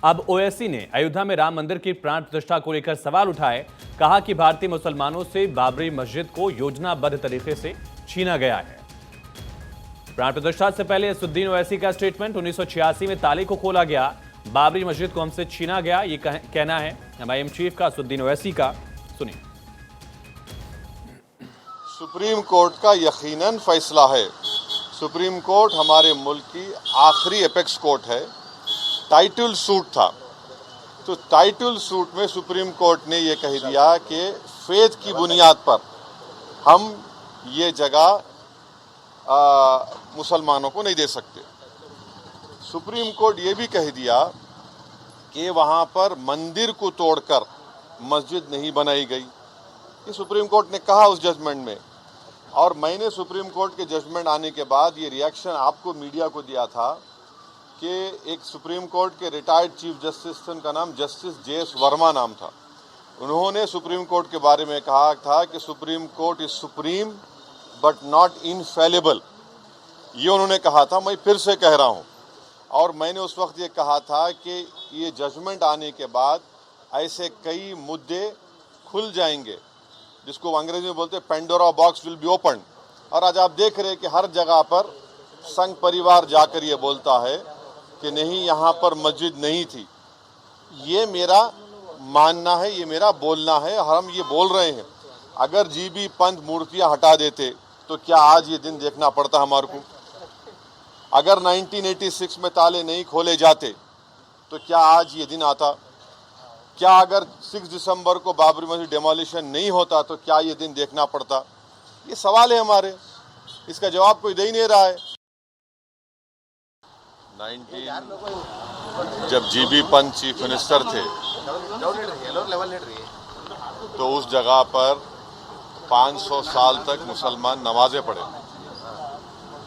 अब ओवैसी ने अयोध्या में राम मंदिर की प्राण प्रतिष्ठा को लेकर सवाल उठाए। कहा कि भारतीय मुसलमानों से बाबरी मस्जिद को योजनाबद्ध तरीके से छीना गया है। प्राण प्रतिष्ठा से पहले असदुद्दीन ओवैसी का स्टेटमेंट, 1986 में ताले को खोला गया, बाबरी मस्जिद को हमसे छीना गया, ये कहना है एमआईएम चीफ का असदुद्दीन ओवैसी का। सुनिए। सुप्रीम कोर्ट का यकीनन फैसला है। सुप्रीम कोर्ट हमारे मुल्क की आखिरी एपेक्स कोर्ट है। टाइटल सूट था, तो टाइटल सूट में सुप्रीम कोर्ट ने ये कह दिया कि फेथ की बुनियाद पर हम ये जगह मुसलमानों को नहीं दे सकते। सुप्रीम कोर्ट ये भी कह दिया कि वहाँ पर मंदिर को तोड़कर मस्जिद नहीं बनाई गई। ये सुप्रीम कोर्ट ने कहा उस जजमेंट में, और मैंने सुप्रीम कोर्ट के जजमेंट आने के बाद ये रिएक्शन आपको मीडिया को दिया था कि एक सुप्रीम कोर्ट के रिटायर्ड चीफ जस्टिस थे, उनका नाम जस्टिस जे.एस. वर्मा नाम था। उन्होंने सुप्रीम कोर्ट के बारे में कहा था कि supreme court is supreme but not infallible. ये उन्होंने कहा था, मैं फिर से कह रहा हूँ। और मैंने उस वक्त ये कहा था कि ये जजमेंट आने के बाद ऐसे कई मुद्दे खुल जाएंगे, जिसको अंग्रेजी में बोलते हैं Pandora box will be open. और आज आप देख रहे हैं कि हर जगह पर संघ परिवार जाकर ये बोलता है कि नहीं, यहाँ पर मस्जिद नहीं थी। ये मेरा मानना है, ये मेरा बोलना है, हम ये बोल रहे हैं। अगर जीबी पंथ मूर्तियाँ हटा देते तो क्या आज ये दिन देखना पड़ता हमारे को? अगर 1986 में ताले नहीं खोले जाते तो क्या आज ये दिन आता? क्या अगर 6 दिसंबर को बाबरी मस्जिद डेमोलिशन नहीं होता तो क्या ये दिन देखना पड़ता? ये सवाल है हमारे, इसका जवाब कोई दे ही नहीं रहा है। जब जीबी पंत चीफ मिनिस्टर थे तो उस जगह पर 500 साल तक मुसलमान नमाजें पढ़े।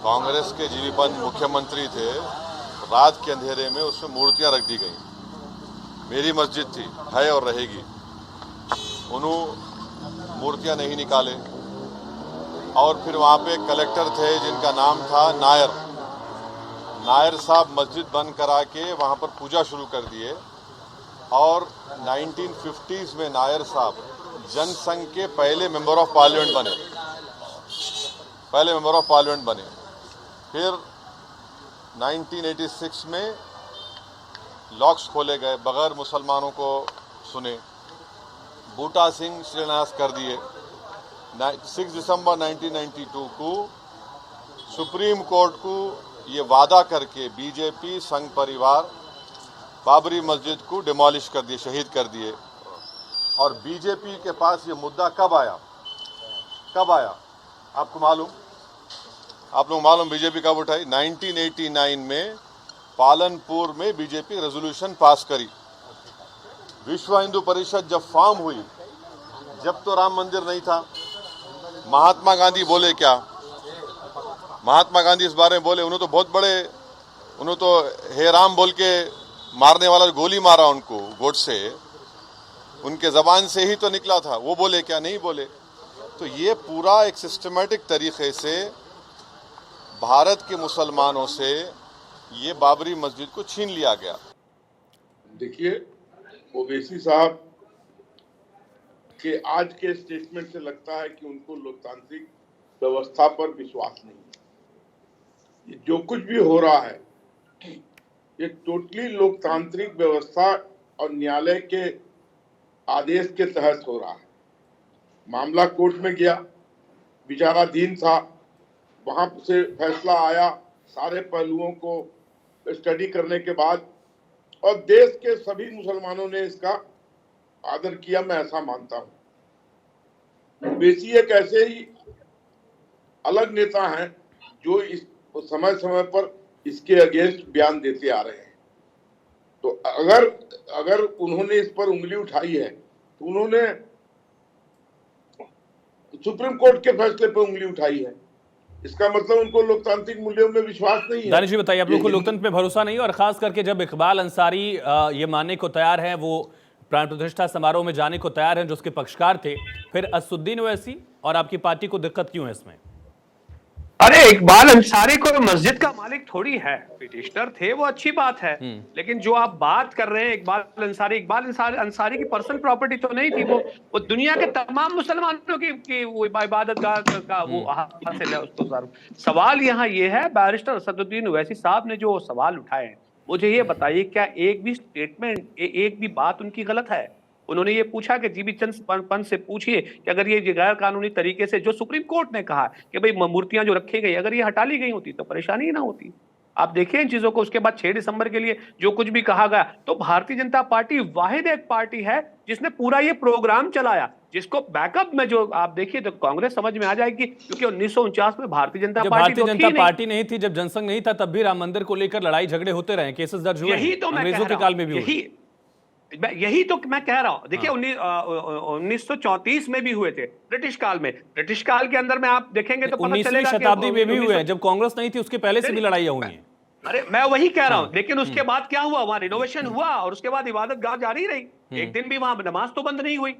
कांग्रेस के जीबी पंत मुख्यमंत्री थे, रात के अंधेरे में उसमें मूर्तियां रख दी गई। मेरी मस्जिद थी, है और रहेगी। उन्होंने मूर्तियां नहीं निकाले। और फिर वहाँ पे कलेक्टर थे जिनका नाम था नायर। नायर साहब मस्जिद बंद करा के वहाँ पर पूजा शुरू कर दिए। और 1950s में नायर साहब जनसंघ के पहले मेंबर ऑफ पार्लियामेंट बने। फिर 1986 में लॉक्स खोले गए, बगैर मुसलमानों को सुने। बूटा सिंह शिलान्यास कर दिए। 6 दिसंबर 1992 को सुप्रीम कोर्ट को ये वादा करके बीजेपी संघ परिवार बाबरी मस्जिद को डिमोलिश कर दिए, शहीद कर दिए। और बीजेपी के पास ये मुद्दा कब आया? आपको मालूम? आप लोग मालूम बीजेपी कब उठाई? 1989 में पालनपुर में बीजेपी रेजोल्यूशन पास करी। विश्व हिंदू परिषद जब फॉर्म हुई, जब तो राम मंदिर नहीं था। महात्मा गांधी बोले क्या? महात्मा गांधी इस बारे में बोले, उन्होंने तो बहुत बड़े, उन्होंने तो हे राम बोल के मारने वाला गोली मारा उनको गोडसे, उनके जबान से ही तो निकला था। वो बोले क्या? नहीं बोले। तो ये पूरा एक सिस्टमेटिक तरीके से भारत के मुसलमानों से ये बाबरी मस्जिद को छीन लिया गया। देखिए, ओवैसी साहब के आज के स्टेटमेंट से लगता है कि उनको लोकतांत्रिक व्यवस्था पर विश्वास नहीं है। ये जो कुछ भी हो रहा है ये टोटली लोकतांत्रिक व्यवस्था और न्यायालय के आदेश के तहत हो रहा है। मामला कोर्ट में गया, विचाराधीन था, वहां से फैसला आया सारे पहलुओं को स्टडी करने के बाद, और देश के सभी मुसलमानों ने इसका आदर किया, मैं ऐसा मानता हूं। ओवैसी एक ऐसे ही अलग नेता हैं जो इस समय समय पर इसके अगेंस्ट बयान देते आ रहे हैं। तो अगर उन्होंने इस पर उंगली उठाई है तो उन्होंने सुप्रीम कोर्ट के फैसले पर उंगली उठाई है। इसका मतलब उनको लोकतांत्रिक मूल्यों में विश्वास नहीं है। दानिश जी बताइए, आप लोग को लोकतंत्र पे भरोसा नहीं है? और खास करके जब इकबाल अंसारी ये मानने को तैयार है, वो प्राण प्रतिष्ठा समारोह में जाने को तैयार हैं, जो उसके पक्षकार थे, फिर असदुद्दीन ओवैसी और आपकी पार्टी को दिक्कत क्यों है इसमें? अरे इकबाल अंसारी कोई मस्जिद का मालिक थोड़ी है, पिटिशनर थे वो अच्छी बात है, लेकिन जो आप बात कर रहे हैं इकबाल अंसारी की पर्सनल प्रॉपर्टी तो नहीं थी, वो दुनिया के तमाम मुसलमानों की वो इबादत का वो हासिल है उसको। सवाल यहाँ ये है, बैरिस्टर असदुद्दीन ओवैसी साहब ने जो सवाल उठाए हैं, मुझे ये बताइए क्या एक भी स्टेटमेंट, एक भी बात उनकी गलत है? उन्होंने ये पूछा कि जीबी चंद पंत से पूछिए कि अगर ये गैर कानूनी तरीके से, जो सुप्रीम कोर्ट ने कहा कि भाई मूर्तियां जो रखी गई अगर ये हटा ली गई होती तो परेशानी ही ना होती। आप देखिए इन चीजों को। उसके बाद 6 दिसंबर के लिए जो कुछ भी कहा गया, तो भारतीय जनता पार्टी वाहिद एक पार्टी है जिसने पूरा ये प्रोग्राम चलाया, जिसको बैकअप में जो आप देखिए तो कांग्रेस समझ में आ जाएगी, क्योंकि 1949 में भारतीय जनता जब पार्टी भारतीय तो जनता थी पार्टी नहीं थी, जब जनसंघ नहीं था, तब भी राम मंदिर को लेकर लड़ाई झगड़े होते रहे, केसेस दर्ज हुए, यही तो मैं अंग्रेजों कह के रहा काल में भी हुए। यही तो मैं कह रहा हूं। देखिए 1934 में भी हुए थे, ब्रिटिश काल में। ब्रिटिश काल के अंदर में आप देखेंगे तो पता 19वीं चलेगा शताब्दी में भी हुए हैं, जब कांग्रेस नहीं थी उसके पहले से भी लड़ाइयां हुई हैं। अरे मैं वही कह रहा हूं, लेकिन उसके बाद क्या हुआ, वहां रिनोवेशन हुआ और उसके बाद इबादत गाह जारी रही, एक दिन भी वहां नमाज तो बंद नहीं हुई।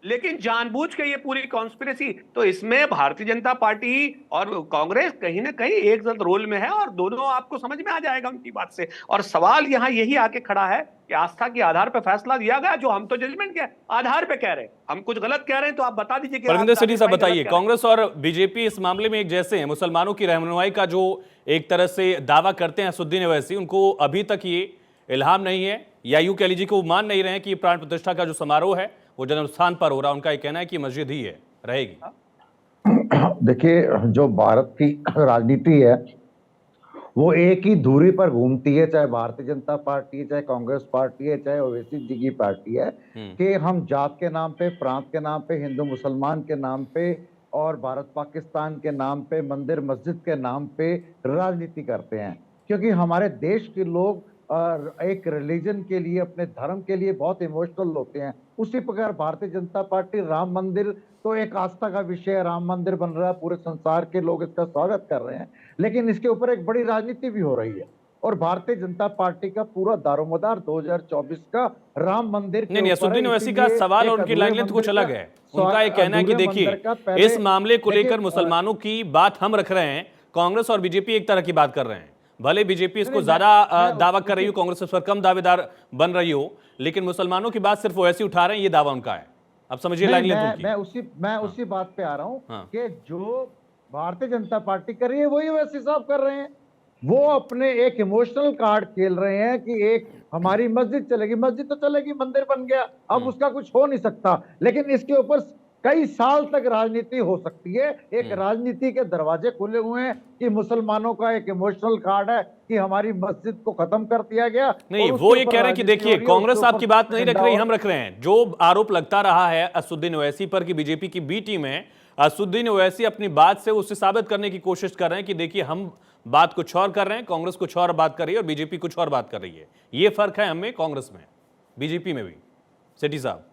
लेकिन जानबूझ के ये पूरी कॉन्स्पिरेसी, तो इसमें भारतीय जनता पार्टी और कांग्रेस कहीं ना कहीं एक रोल में है, और दोनों आपको समझ में आ जाएगा उनकी बात से। और सवाल यहाँ यही आके खड़ा है कि आस्था के आधार पर फैसला दिया गया, जो हम तो जजमेंट के आधार पे कह रहे हैं, हम कुछ गलत कह रहे हैं तो आप बता दीजिए। परविंदर सिटी साहब बताइए, कांग्रेस और बीजेपी इस मामले में एक जैसे हैं, मुसलमानों की रहनुमाई का जो एक तरह से दावा करते हैं असदुद्दीन ओवैसी, उनको अभी तक ये इल्हाम नहीं है, या यूं कह लीजिए कि वो मान नहीं रहे हैं कि प्राण प्रतिष्ठा का जो समारोह है वो जन्म स्थान पर हो रहा है। उनका ये कहना है कि मस्जिद ही है, रहेगी। देखिए, जो भारत की राजनीति है वो एक ही धुरी पर घूमती है, चाहे भारतीय जनता पार्टी है, चाहे कांग्रेस पार्टी है, चाहे ओवैसी जी की पार्टी है, कि हम जात के नाम पे, प्रांत के नाम पे, हिंदू मुसलमान के नाम पे और भारत पाकिस्तान के नाम पे, मंदिर मस्जिद के नाम पे राजनीति करते हैं। क्योंकि हमारे देश के लोग एक रिलीजन के लिए, अपने धर्म के लिए बहुत इमोशनल होते हैं। उसी प्रकार भारतीय जनता पार्टी, राम मंदिर तो एक आस्था का विषय है, राम मंदिर बन रहा है, पूरे संसार के लोग इसका स्वागत कर रहे हैं, लेकिन इसके ऊपर एक बड़ी राजनीति भी हो रही है। और भारतीय जनता पार्टी का पूरा दारोमदार 2024 का राम मंदिर के नहीं, असदुद्दीन ओवैसी का सवाल और उनकी लाइनलेंथ कुछ अलग है। उनका ये कहना है कि देखिए, इस मामले को लेकर मुसलमानों की बात हम रख रहे हैं, कांग्रेस और बीजेपी एक तरह की बात कर रहे हैं। भले बीजेपी इसको ज्यादा दावा कर रही हो, कांग्रेस इस पर कम दावेदार बन रही हो, लेकिन मुसलमानों की बात सिर्फ ओवैसी उठा रहे हैं, ये दावा उनका है। अब समझिए लाइनलेंथ उनकी। मैं उसी बात पे आ रहा हूं कि जो भारतीय जनता पार्टी कर रही है वही ओवैसी साहब कर रहे हैं। वो अपने एक इमोशनल कार्ड खेल रहे हैं कि एक हमारी मस्जिद चलेगी, मस्जिद तो चलेगी, मंदिर बन गया, अब उसका कुछ हो नहीं सकता, लेकिन इसके ऊपर कई साल तक राजनीति हो सकती है। एक राजनीति के दरवाजे खुले हुए हैं कि मुसलमानों का एक इमोशनल कार्ड है कि हमारी मस्जिद को खत्म कर दिया गया। नहीं, वो ये कह रहे हैं कि देखिए, कांग्रेस आपकी बात नहीं रख रही, हम रख रहे हैं। जो आरोप लगता रहा है असदुद्दीन ओवैसी पर कि बीजेपी की बी टीम है, असदुद्दीन ओवैसी अपनी बात से उसे साबित करने की कोशिश कर रहे हैं कि देखिए, हम बात कुछ और कर रहे हैं, कांग्रेस कुछ और बात कर रही है और बीजेपी कुछ और बात कर रही है। ये फर्क है हमें, कांग्रेस में, बीजेपी में भी। सिटी साहब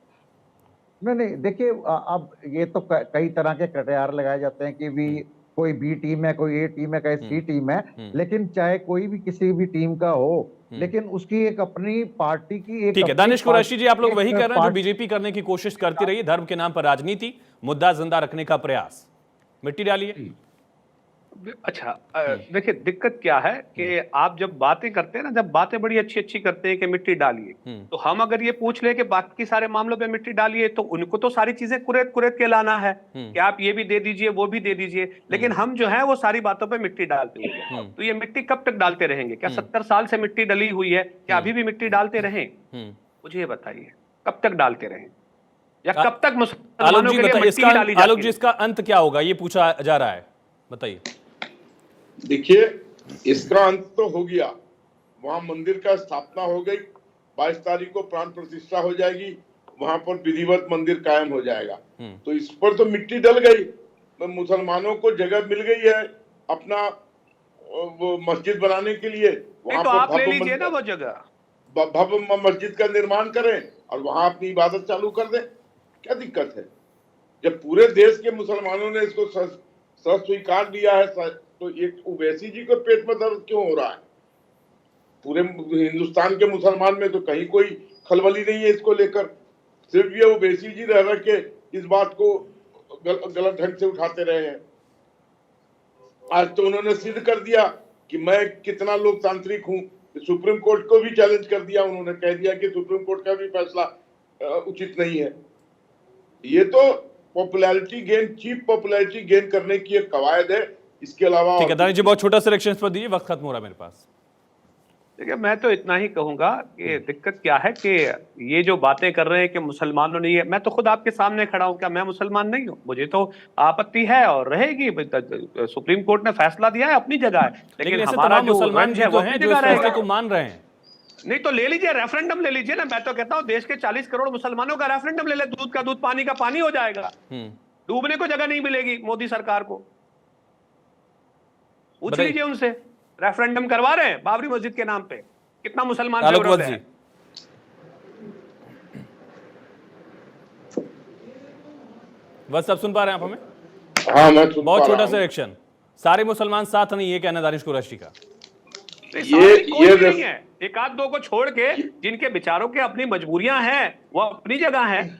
नहीं, देखिए, अब ये तो कई तरह के कटियार लगाए जाते हैं कि भी कोई बी टीम है, कोई ए टीम है, कोई सी टीम है, लेकिन चाहे कोई भी किसी भी टीम का हो, लेकिन उसकी एक अपनी पार्टी की एक। ठीक है, दानिश कुरैशी जी, आप लोग वही कर रहे हैं जो बीजेपी करने की कोशिश करती रही, धर्म के नाम पर राजनीति, मुद्दा जिंदा रखने का प्रयास। मिट्टी डालिए। अच्छा, देखिए दिक्कत क्या है कि आप जब बातें करते हैं ना, जब बातें बड़ी अच्छी अच्छी करते हैं कि मिट्टी डालिए, तो हम अगर ये पूछ ले कि बाकी सारे मामलों पे मिट्टी डालिए, तो उनको तो सारी चीजें कुरेद कुरेद के लाना है कि आप ये भी दे दीजिए, वो भी दे दीजिए, लेकिन हम जो है वो सारी बातों पे मिट्टी डालते हैं। तो ये मिट्टी कब तक डालते रहेंगे? क्या 70 साल से मिट्टी डली हुई है, क्या अभी भी मिट्टी डालते रहें? मुझे ये बताइए, कब तक डालते रहें, या कब तक मुसलमानों के लिए मिट्टी डाली जाती है? आलोक जी, इसका अंत क्या होगा, ये पूछा जा रहा है, बताइए। देखिए, इसका अंत तो हो गया, वहां मंदिर का स्थापना हो गई, 22 तारीख को प्राण प्रतिष्ठा हो जाएगी, वहां पर विधिवत मंदिर कायम हो जाएगा। तो इस पर तो मिट्टी डल गई, तो मुसलमानों को जगह मिल गई है अपना वो मस्जिद बनाने के लिए। वहां तो आप ले लीजिए ना वो जगह, भव्य मस्जिद का निर्माण करें और वहां अपनी इबादत चालू कर दें, क्या दिक्कत है? जब पूरे देश के मुसलमानों ने इसको स्वीकार लिया है, तो एक ओवैसी जी को पेट में दर्द क्यों हो रहा है? पूरे हिंदुस्तान के मुसलमान में तो कहीं कोई खलबली नहीं है इसको लेकर, सिर्फ ये ओवैसी जी रह के इस बात को गलत ढंग से उठाते रहे हैं। आज तो उन्होंने सिद्ध कर दिया कि मैं कितना लोकतांत्रिक हूं। सुप्रीम कोर्ट को भी चैलेंज कर दिया, उन्होंने कह दिया कि सुप्रीम कोर्ट का भी फैसला उचित नहीं है। ये तो popularity gain, cheap popularity gain करने की एक कवायद है, इसके अलावा। ठीक है दानिश जी, बहुत छोटा सा रिएक्शन पर दीजिए, वक्त खत्म हो रहा है मेरे पास। देखिए, मैं तो इतना ही कहूंगा कि दिक्कत क्या है कि ये जो बातें कर रहे हैं कि मुसलमानों ने, ये मैं तो खुद आपके सामने खड़ा हूं, क्या मैं मुसलमान नहीं हूं? मुझे तो आपत्ति है और रहेगी। सुप्रीम कोर्ट ने फैसला दिया है, अपनी जगह है, लेकिन ऐसे हमारा तमाम जो मुसलमान रंग भी है तो वो हैं अपनी जो जगह इस फैसले रहेगा। को मान रहे हैं। नहीं तो ले लीजिए, रेफरेंडम ले लीजिए ना। मैं तो कहता हूं देश के 40 करोड़ मुसलमानों का रेफरेंडम ले ले, दूध का दूध पानी का पानी हो जाएगा। डूबने को जगह नहीं मिलेगी मोदी सरकार को। पूछ बताइए। लीजिए उनसे, रेफरेंडम करवा रहे हैं बाबरी मस्जिद के नाम पे, कितना मुसलमान आलोक विरोध वत्स जी, है। बस अब सुन पा रहे हैं आप हमें? हाँ, मैं सुन पा बहुत रहा छोटा हूं। सा रिएक्शन, सारे मुसलमान साथ नहीं, ये कहना दानिश कुरैशी का। कोई भी नहीं है, एक आध दो को छोड़ के जिनके विचारों के अपनी मजबूरियां हैं, वो अपनी जगह हैं।